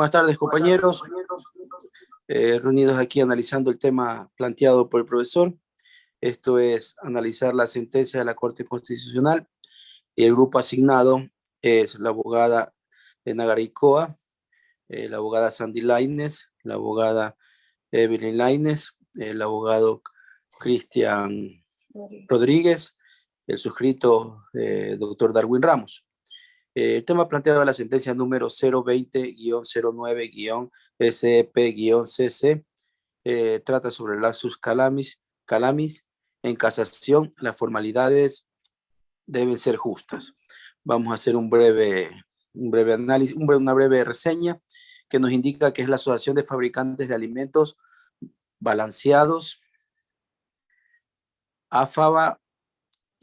Buenas tardes, compañeros. Reunidos aquí analizando el tema planteado por el profesor. Esto es analizar la sentencia de la Corte Constitucional. Y el grupo asignado es la abogada Nagaricoa, la abogada Sandy Lainez, la abogada Evelyn Lainez, el abogado Cristian Rodríguez, el suscrito doctor Darwin Ramos. El tema planteado en la sentencia número 020-09-SEP-CC trata sobre el laxus calamis. En casación, las formalidades deben ser justas. Vamos a hacer un breve análisis, una breve reseña que nos indica que es la Asociación de Fabricantes de Alimentos Balanceados, AFABA,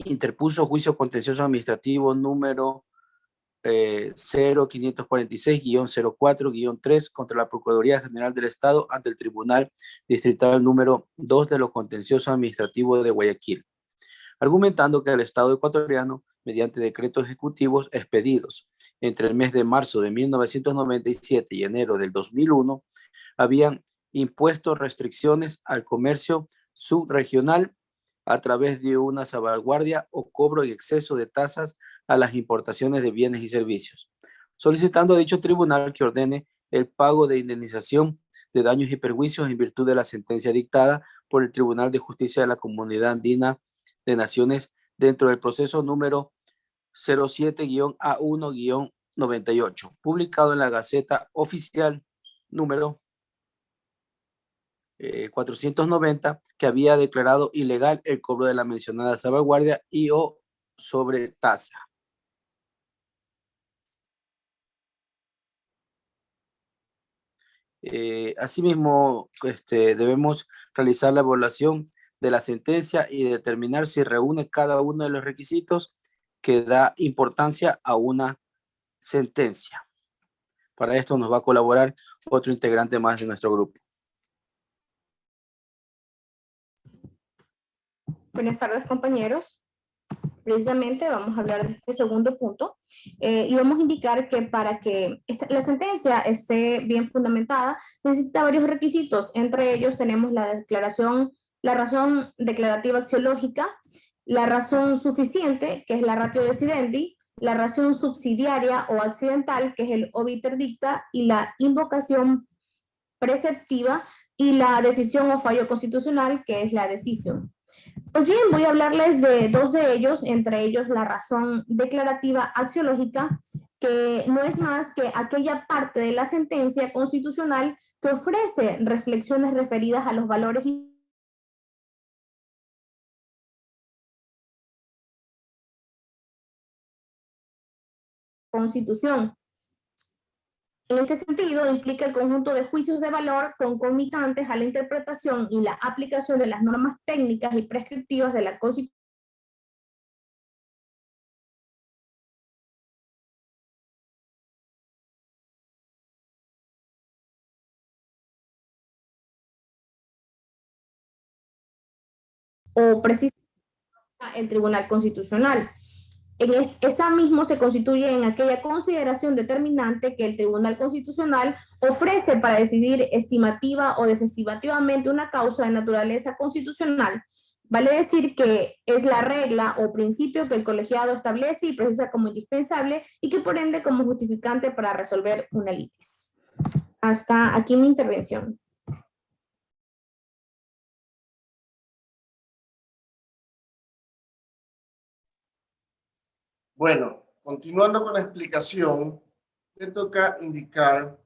interpuso juicio contencioso administrativo número 0546-04-3 contra la Procuraduría General del Estado ante el Tribunal Distrital número 2 de lo Contencioso Administrativo de Guayaquil, argumentando que el Estado ecuatoriano, mediante decretos ejecutivos expedidos entre el mes de marzo de 1997 y enero del 2001, habían impuesto restricciones al comercio subregional a través de una salvaguardia o cobro en exceso de tasas a las importaciones de bienes y servicios, solicitando a dicho tribunal que ordene el pago de indemnización de daños y perjuicios en virtud de la sentencia dictada por el Tribunal de Justicia de la Comunidad Andina de Naciones dentro del proceso número 07-A1-98, publicado en la Gaceta Oficial número 490, que había declarado ilegal el cobro de la mencionada salvaguardia y o sobretasa. Asimismo, debemos realizar la evaluación de la sentencia y determinar si reúne cada uno de los requisitos que da importancia a una sentencia. Para esto nos va a colaborar otro integrante más de nuestro grupo. Buenas tardes, compañeros. Precisamente vamos a hablar de este segundo punto y vamos a indicar que para que la sentencia esté bien fundamentada necesita varios requisitos. Entre ellos tenemos la razón declarativa axiológica, la razón suficiente, que es la ratio decidendi, la razón subsidiaria o accidental, que es el obiter dicta, y la invocación preceptiva, y la decisión o fallo constitucional, que es la decisión. Pues bien, voy a hablarles de dos de ellos, entre ellos la razón declarativa axiológica, que no es más que aquella parte de la sentencia constitucional que ofrece reflexiones referidas a los valores y Constitución. En este sentido, implica el conjunto de juicios de valor concomitantes a la interpretación y la aplicación de las normas técnicas y prescriptivas de la Constitución o precisamente el Tribunal Constitucional. Esa mismo se constituye en aquella consideración determinante que el Tribunal Constitucional ofrece para decidir estimativa o desestimativamente una causa de naturaleza constitucional. Vale decir que es la regla o principio que el colegiado establece y precisa como indispensable y que por ende como justificante para resolver una litis. Hasta aquí mi intervención. Bueno, continuando con la explicación, me toca indicar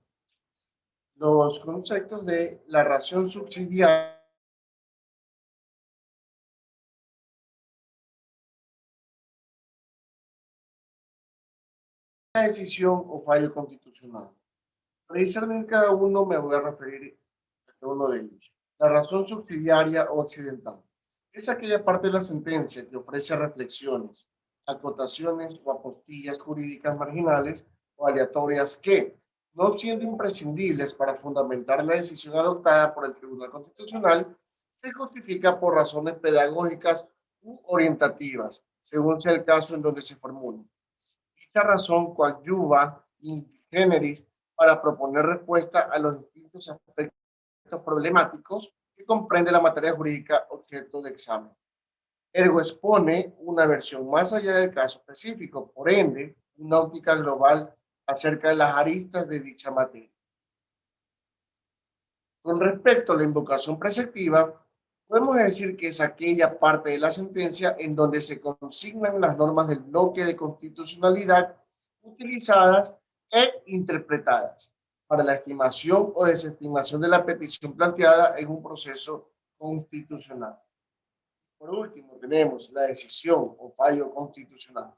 los conceptos de la razón subsidiaria la decisión o fallo constitucional. Para inicialmente cada uno me voy a referir a cada uno de ellos. La razón subsidiaria o accidental es aquella parte de la sentencia que ofrece reflexiones, acotaciones o apostillas jurídicas marginales o aleatorias que, no siendo imprescindibles para fundamentar la decisión adoptada por el Tribunal Constitucional, se justifica por razones pedagógicas u orientativas, según sea el caso en donde se formule. Dicha razón coadyuva in generis para proponer respuesta a los distintos aspectos problemáticos que comprende la materia jurídica objeto de examen. Ergo expone una versión más allá del caso específico, por ende, una óptica global acerca de las aristas de dicha materia. Con respecto a la invocación preceptiva, podemos decir que es aquella parte de la sentencia en donde se consignan las normas del bloque de constitucionalidad utilizadas e interpretadas para la estimación o desestimación de la petición planteada en un proceso constitucional. Por último, tenemos la decisión o fallo constitucional.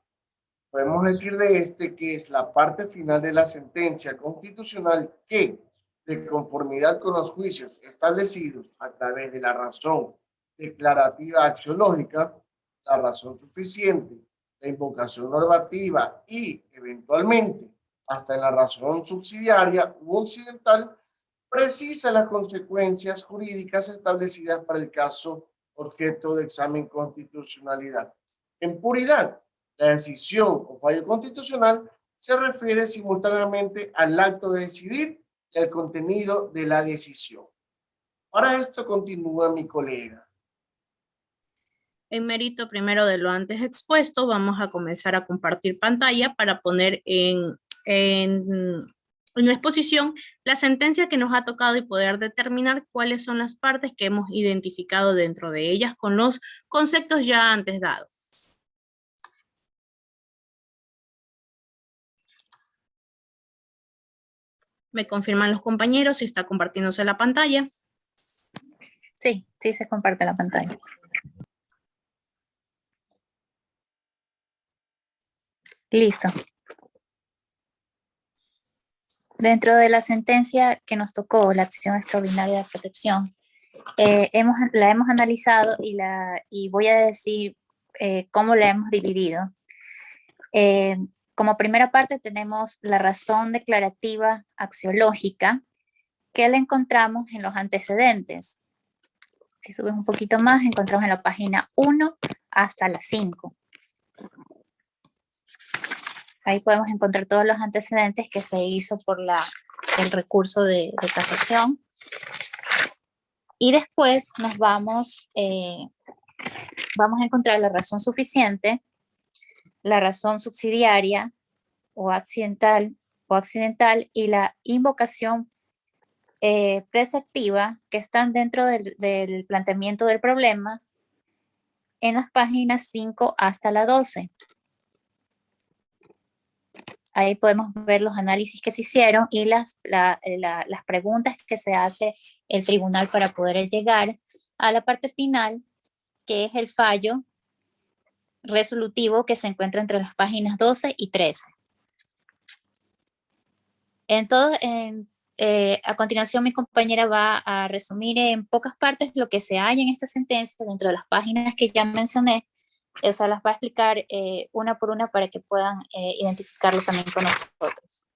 Podemos decir de este que es la parte final de la sentencia constitucional que, de conformidad con los juicios establecidos a través de la razón declarativa axiológica, la razón suficiente, la invocación normativa y, eventualmente, hasta la razón subsidiaria u occidental, precisa las consecuencias jurídicas establecidas para el caso objeto de examen constitucionalidad. En puridad, la decisión o fallo constitucional se refiere simultáneamente al acto de decidir y al contenido de la decisión. Para esto continúa mi colega. En mérito primero de lo antes expuesto, vamos a comenzar a compartir pantalla para poner en exposición la sentencia que nos ha tocado y poder determinar cuáles son las partes que hemos identificado dentro de ellas con los conceptos ya antes dados. ¿Me confirman los compañeros si está compartiéndose la pantalla? Sí, sí se comparte la pantalla. Listo. Dentro de la sentencia que nos tocó, la acción extraordinaria de protección, la hemos analizado y voy a decir cómo la hemos dividido. Como primera parte tenemos la razón declarativa axiológica, que la encontramos en los antecedentes. Si subes un poquito más, encontramos en la página 1 hasta la 5. Ahí podemos encontrar todos los antecedentes que se hizo por el recurso de casación. Y después nos vamos a encontrar la razón suficiente, la razón subsidiaria o accidental y la invocación preceptiva, que están dentro del planteamiento del problema en las páginas 5 hasta la 12. Ahí podemos ver los análisis que se hicieron y las preguntas que se hace el tribunal para poder llegar a la parte final, que es el fallo resolutivo que se encuentra entre las páginas 12 y 13. A continuación, mi compañera va a resumir en pocas partes lo que se halla en esta sentencia dentro de las páginas que ya mencioné. Eso las va a explicar una por una para que puedan identificarlo también con nosotros.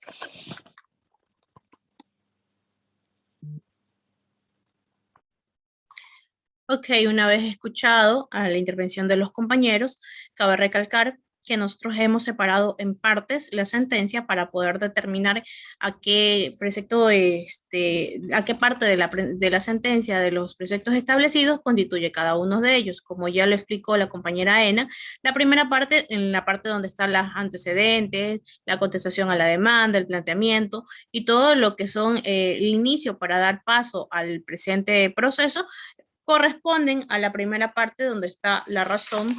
Ok, una vez escuchado a la intervención de los compañeros, cabe recalcar que nosotros hemos separado en partes la sentencia para poder determinar a qué precepto, a qué parte de la sentencia de los preceptos establecidos constituye cada uno de ellos. Como ya lo explicó la compañera Ena, la primera parte, en la parte donde están los antecedentes, la contestación a la demanda, el planteamiento y todo lo que son el inicio para dar paso al presente proceso, corresponden a la primera parte donde está la razón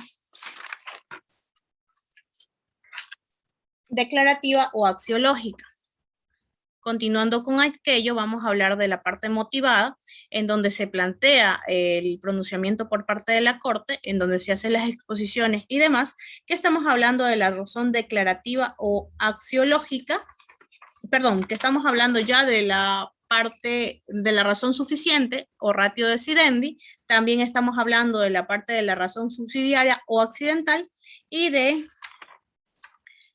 declarativa o axiológica. Continuando con aquello, vamos a hablar de la parte motivada, en donde se plantea el pronunciamiento por parte de la Corte, en donde se hacen las exposiciones y demás, que estamos hablando de la razón declarativa o axiológica, perdón, que estamos hablando ya de la parte de la razón suficiente o ratio decidendi, también estamos hablando de la parte de la razón subsidiaria o accidental y de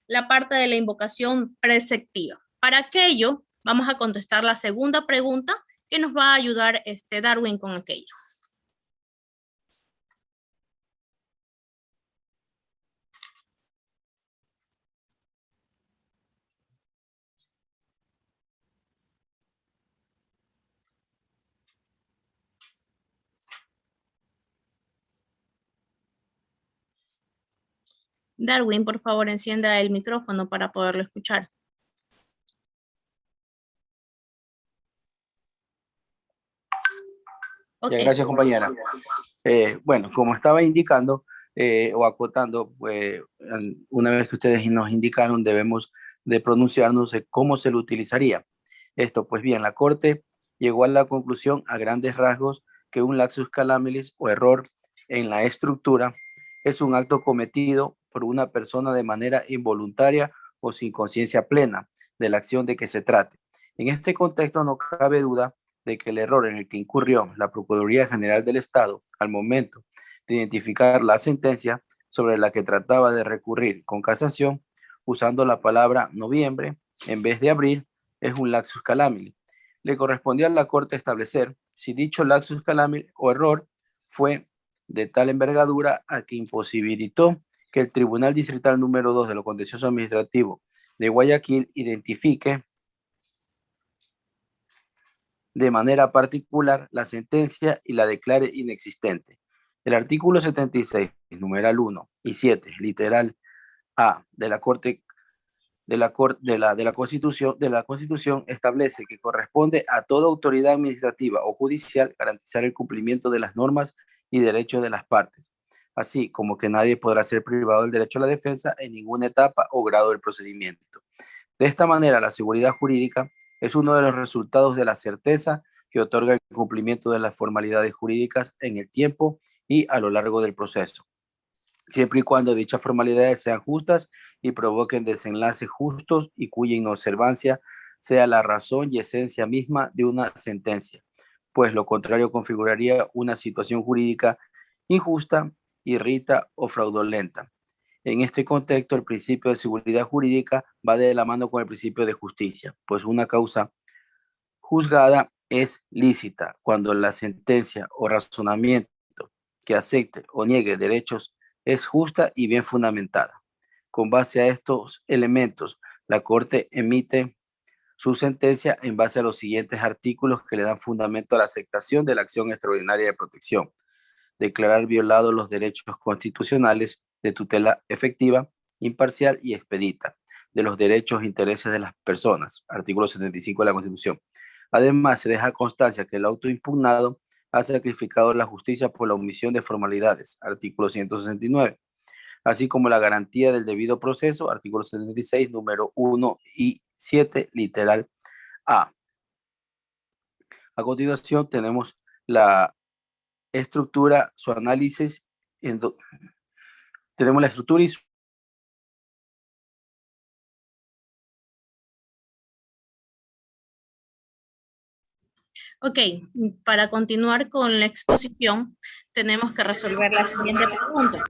la parte de la invocación preceptiva. Para aquello, vamos a contestar la segunda pregunta que nos va a ayudar Darwin con aquello. Darwin, por favor, encienda el micrófono para poderlo escuchar. Ok. Ya, gracias, compañera. Bueno, como estaba indicando o acotando, pues, una vez que ustedes nos indicaron, debemos de pronunciarnos de cómo se lo utilizaría. Esto, pues bien, la Corte llegó a la conclusión a grandes rasgos que un laxus calamilis o error en la estructura es un acto cometido por una persona de manera involuntaria o sin conciencia plena de la acción de que se trate. En este contexto no cabe duda de que el error en el que incurrió la Procuraduría General del Estado al momento de identificar la sentencia sobre la que trataba de recurrir con casación, usando la palabra noviembre en vez de abril, es un laxus calamilis. Le correspondió a la Corte establecer si dicho laxus calamilis o error fue de tal envergadura a que imposibilitó que el Tribunal Distrital número 2 de lo Contencioso Administrativo de Guayaquil identifique de manera particular la sentencia y la declare inexistente. El artículo 76, numeral 1 y 7, literal A de la Corte de la Constitución establece que corresponde a toda autoridad administrativa o judicial garantizar el cumplimiento de las normas y derechos de las partes, así como que nadie podrá ser privado del derecho a la defensa en ninguna etapa o grado del procedimiento. De esta manera, la seguridad jurídica es uno de los resultados de la certeza que otorga el cumplimiento de las formalidades jurídicas en el tiempo y a lo largo del proceso, siempre y cuando dichas formalidades sean justas y provoquen desenlaces justos y cuya inobservancia sea la razón y esencia misma de una sentencia, pues lo contrario configuraría una situación jurídica injusta, irrita o fraudulenta. En este contexto, el principio de seguridad jurídica va de la mano con el principio de justicia, pues una causa juzgada es lícita cuando la sentencia o razonamiento que acepte o niegue derechos es justa y bien fundamentada. Con base a estos elementos, la Corte emite su sentencia en base a los siguientes artículos que le dan fundamento a la aceptación de la acción extraordinaria de protección: declarar violados los derechos constitucionales de tutela efectiva, imparcial y expedita de los derechos e intereses de las personas, artículo 75 de la Constitución. Además, se deja constancia que el auto impugnado ha sacrificado la justicia por la omisión de formalidades, artículo 169, así como la garantía del debido proceso, artículo 76, número 1 y 7, literal A. A continuación tenemos la estructura, su análisis, tenemos la estructura y su... Ok, para continuar con la exposición, tenemos que resolver la siguiente pregunta.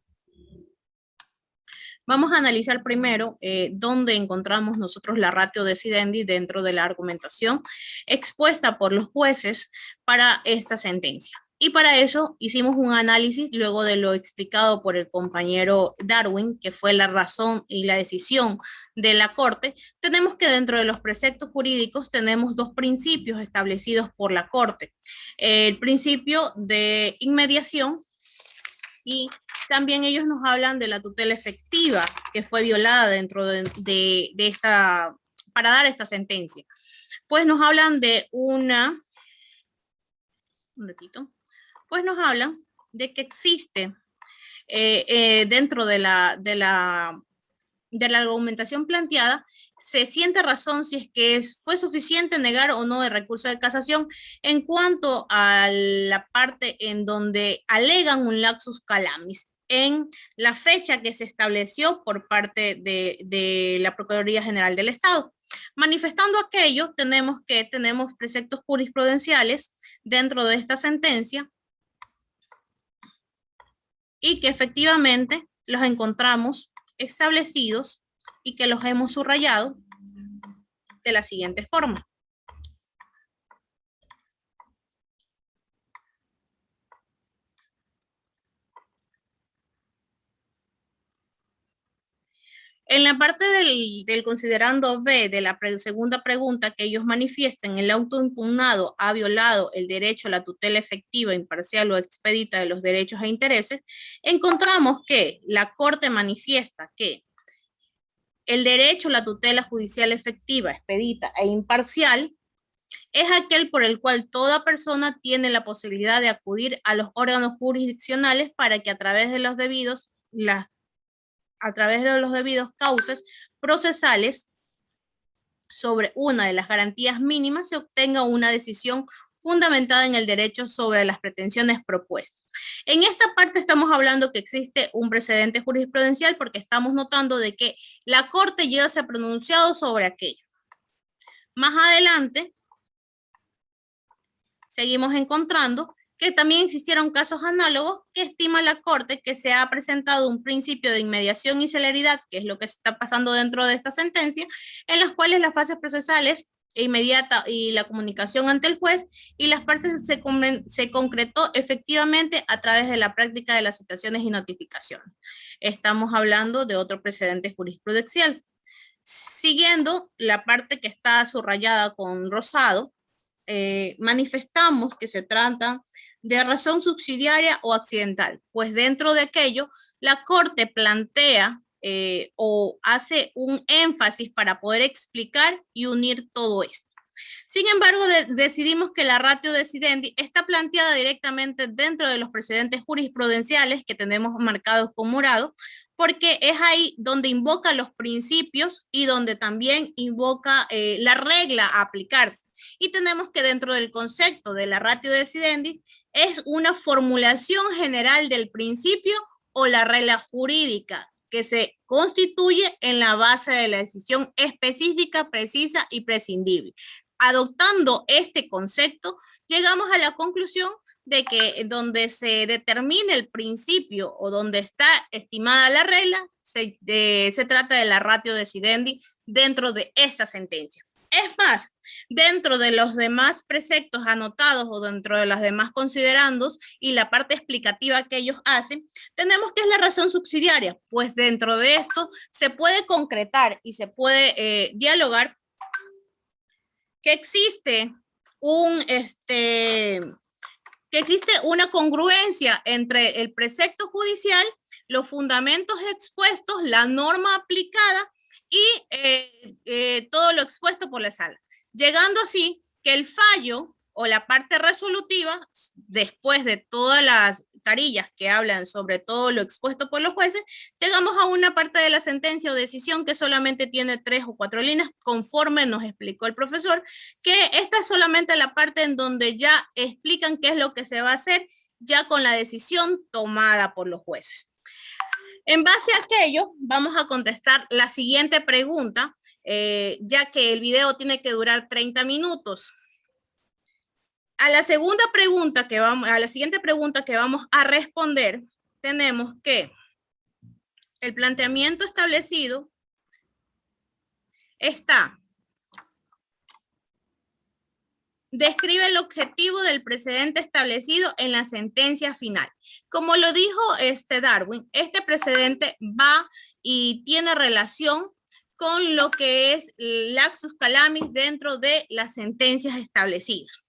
Vamos a analizar primero dónde encontramos nosotros la ratio decidendi dentro de la argumentación expuesta por los jueces para esta sentencia. Y para eso hicimos un análisis luego de lo explicado por el compañero Darwin, que fue la razón y la decisión de la Corte. Tenemos que dentro de los preceptos jurídicos tenemos dos principios establecidos por la Corte. El principio de inmediación, y también ellos nos hablan de la tutela efectiva que fue violada dentro de esta, para dar esta sentencia. Pues nos hablan de un ratito, pues nos hablan de que existe dentro de la argumentación planteada, se siente razón si es que fue suficiente negar o no el recurso de casación en cuanto a la parte en donde alegan un laxus calamis en la fecha que se estableció por parte de la Procuraduría General del Estado. Manifestando aquello, tenemos preceptos jurisprudenciales dentro de esta sentencia y que efectivamente los encontramos establecidos y que los hemos subrayado de la siguiente forma. En la parte del considerando B de la segunda pregunta, que ellos manifiesten el auto impugnado ha violado el derecho a la tutela efectiva, imparcial o expedita de los derechos e intereses, encontramos que la Corte manifiesta que el derecho a la tutela judicial efectiva, expedita e imparcial es aquel por el cual toda persona tiene la posibilidad de acudir a los órganos jurisdiccionales para que a través de los debidos cauces procesales sobre una de las garantías mínimas se obtenga una decisión fundamentada en el derecho sobre las pretensiones propuestas. En esta parte estamos hablando que existe un precedente jurisprudencial porque estamos notando de que la Corte ya se ha pronunciado sobre aquello. Más adelante, seguimos encontrando que también existieron casos análogos que estima la Corte que se ha presentado un principio de inmediación y celeridad, que es lo que está pasando dentro de esta sentencia, en las cuales las fases procesales inmediata y la comunicación ante el juez y las partes se concretó efectivamente a través de la práctica de las citaciones y notificaciones. Estamos hablando de otro precedente jurisprudencial. Siguiendo la parte que está subrayada con rosado, manifestamos que se trata de razón subsidiaria o accidental, pues dentro de aquello la Corte plantea o hace un énfasis para poder explicar y unir todo esto. Sin embargo, decidimos que la ratio decidendi está planteada directamente dentro de los precedentes jurisprudenciales que tenemos marcados con morado, porque es ahí donde invoca los principios y donde también invoca la regla a aplicarse. Y tenemos que dentro del concepto de la ratio decidendi es una formulación general del principio o la regla jurídica que se constituye en la base de la decisión específica, precisa y prescindible. Adoptando este concepto, llegamos a la conclusión de que donde se determine el principio o donde está estimada la regla, se trata de la ratio decidendi dentro de esta sentencia. Es más, dentro de los demás preceptos anotados o dentro de los demás considerandos y la parte explicativa que ellos hacen, tenemos que es la razón subsidiaria, pues dentro de esto se puede concretar y se puede dialogar que existe una congruencia entre el precepto judicial, los fundamentos expuestos, la norma aplicada y todo lo expuesto por la sala. Llegando así que el fallo o la parte resolutiva, después de todas las carillas que hablan sobre todo lo expuesto por los jueces, llegamos a una parte de la sentencia o decisión que solamente tiene 3 o 4 líneas, conforme nos explicó el profesor, que esta es solamente la parte en donde ya explican qué es lo que se va a hacer ya con la decisión tomada por los jueces. En base a aquello, vamos a contestar la siguiente pregunta, ya que el video tiene que durar 30 minutos. A la siguiente pregunta que vamos a responder, tenemos que el planteamiento establecido está: describe el objetivo del precedente establecido en la sentencia final. Como lo dijo Darwin, este precedente va y tiene relación con lo que es laxus calamis dentro de las sentencias establecidas.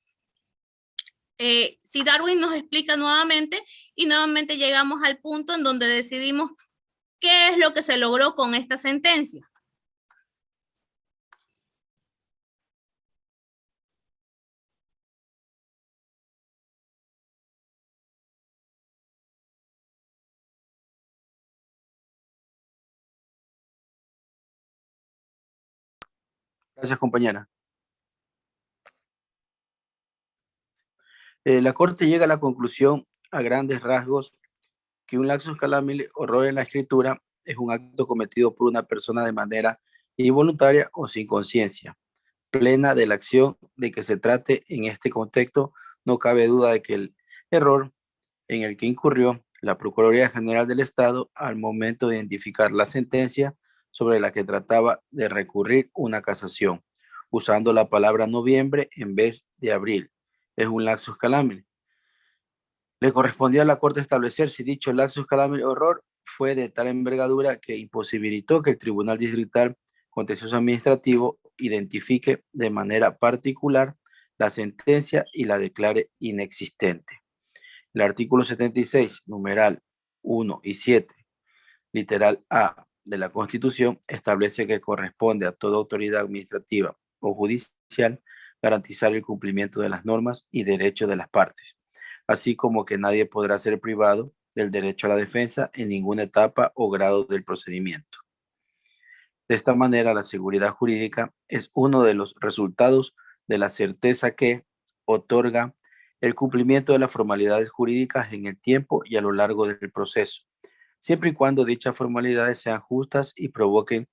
Si Darwin nos explica nuevamente y nuevamente llegamos al punto en donde decidimos qué es lo que se logró con esta sentencia. Gracias, compañera. La Corte llega a la conclusión, a grandes rasgos, que un laxus calami o error en la escritura es un acto cometido por una persona de manera involuntaria o sin conciencia plena de la acción de que se trate. En este contexto, no cabe duda de que el error en el que incurrió la Procuraduría General del Estado al momento de identificar la sentencia sobre la que trataba de recurrir una casación, usando la palabra noviembre en vez de abril, es un laxus calami. Le correspondía a la Corte establecer si dicho laxus calami o error fue de tal envergadura que imposibilitó que el Tribunal Distrital Contencioso Administrativo identifique de manera particular la sentencia y la declare inexistente. El artículo 76, numeral 1 y 7, literal A de la Constitución, establece que corresponde a toda autoridad administrativa o judicial garantizar el cumplimiento de las normas y derechos de las partes, así como que nadie podrá ser privado del derecho a la defensa en ninguna etapa o grado del procedimiento. De esta manera, la seguridad jurídica es uno de los resultados de la certeza que otorga el cumplimiento de las formalidades jurídicas en el tiempo y a lo largo del proceso, siempre y cuando dichas formalidades sean justas y provoquen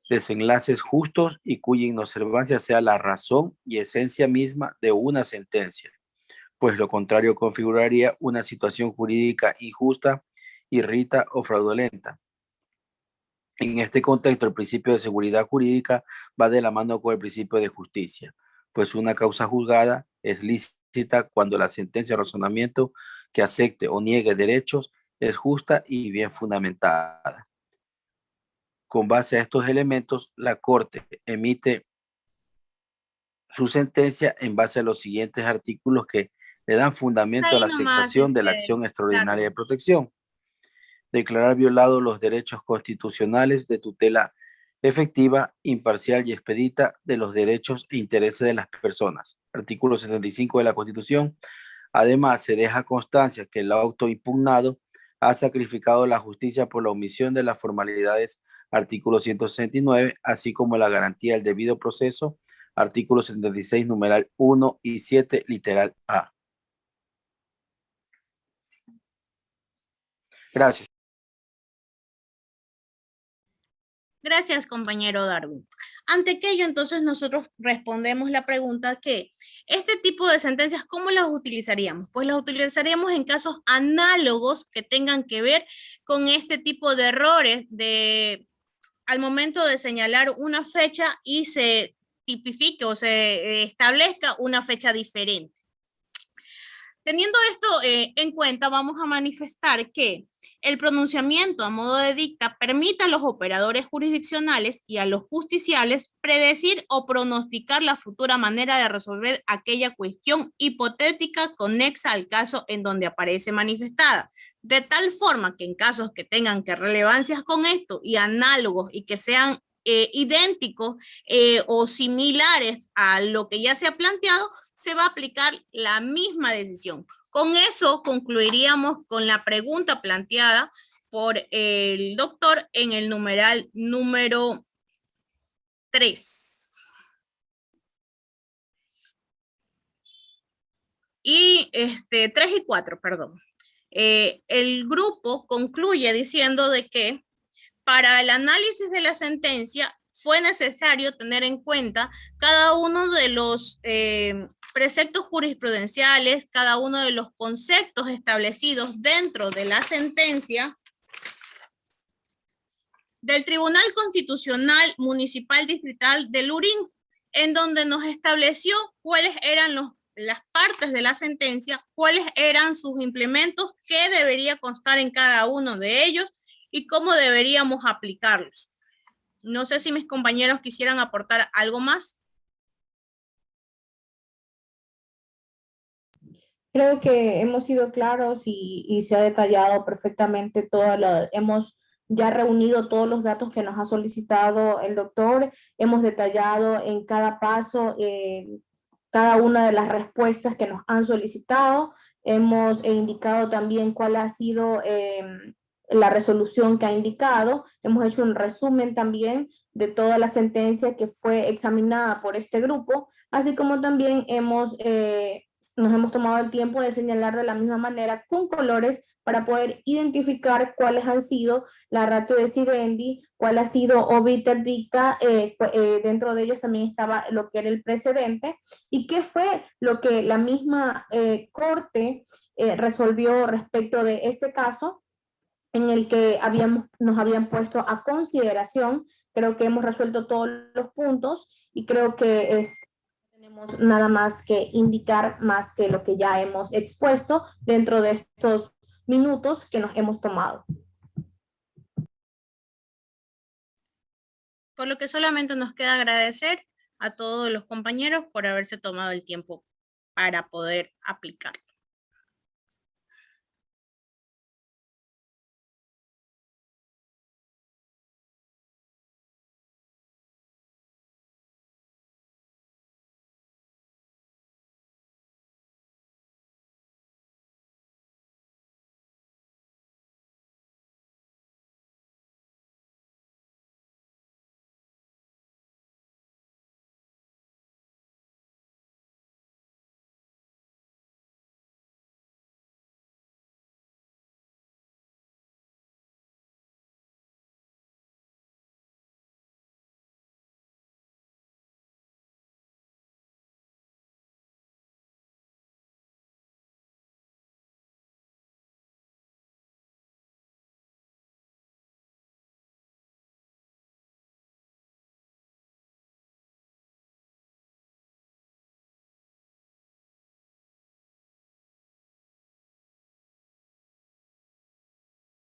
desenlaces justos y cuya inobservancia sea la razón y esencia misma de una sentencia, pues lo contrario configuraría una situación jurídica injusta, irrita o fraudulenta. En este contexto, el principio de seguridad jurídica va de la mano con el principio de justicia, pues una causa juzgada es lícita cuando la sentencia o razonamiento que acepte o niegue derechos es justa y bien fundamentada. Con base a estos elementos, la Corte emite su sentencia en base a los siguientes artículos que le dan fundamento a la aceptación de la acción extraordinaria de protección. Declarar violados los derechos constitucionales de tutela efectiva, imparcial y expedita de los derechos e intereses de las personas. Artículo 75 de la Constitución. Además, se deja constancia que el auto impugnado ha sacrificado la justicia por la omisión de las formalidades, artículo 169, así como la garantía del debido proceso, artículo 76, numeral 1 y 7, literal A. Gracias. Gracias, compañero Darwin. Ante aquello, entonces, nosotros respondemos la pregunta que este tipo de sentencias, ¿cómo las utilizaríamos? Pues las utilizaríamos en casos análogos que tengan que ver con este tipo de errores al momento de señalar una fecha y se tipifique o se establezca una fecha diferente. Teniendo esto en cuenta, vamos a manifestar que el pronunciamiento a modo de dicta permite a los operadores jurisdiccionales y a los justiciales predecir o pronosticar la futura manera de resolver aquella cuestión hipotética conexa al caso en donde aparece manifestada, de tal forma que en casos que tengan que relevancias con esto y análogos y que sean idénticos o similares a lo que ya se ha planteado, se va a aplicar la misma decisión. Con eso concluiríamos con la pregunta planteada por el doctor en el numeral número 3. Y 3 y 4, perdón. El grupo concluye diciendo de que para el análisis de la sentencia fue necesario tener en cuenta cada uno de los preceptos jurisprudenciales, cada uno de los conceptos establecidos dentro de la sentencia del Tribunal Constitucional Municipal Distrital de Lurín, en donde nos estableció cuáles eran las partes de la sentencia, cuáles eran sus implementos, qué debería constar en cada uno de ellos y cómo deberíamos aplicarlos. No sé si mis compañeros quisieran aportar algo más. Creo que hemos sido claros y se ha detallado perfectamente hemos ya reunido todos los datos que nos ha solicitado el doctor, hemos detallado en cada paso cada una de las respuestas que nos han solicitado, hemos indicado también cuál ha sido la resolución que ha indicado, hemos hecho un resumen también de toda la sentencia que fue examinada por este grupo, así como también nos hemos tomado el tiempo de señalar de la misma manera con colores para poder identificar cuáles han sido la ratio decidendi, cuál ha sido obiter dicta, dentro de ellos también estaba lo que era el precedente, y qué fue lo que la misma Corte resolvió respecto de este caso, en el que nos habían puesto a consideración. Creo que hemos resuelto todos los puntos y creo que tenemos nada más que indicar más que lo que ya hemos expuesto dentro de estos minutos que nos hemos tomado. por lo que solamente nos queda agradecer a todos los compañeros por haberse tomado el tiempo para poder aplicar.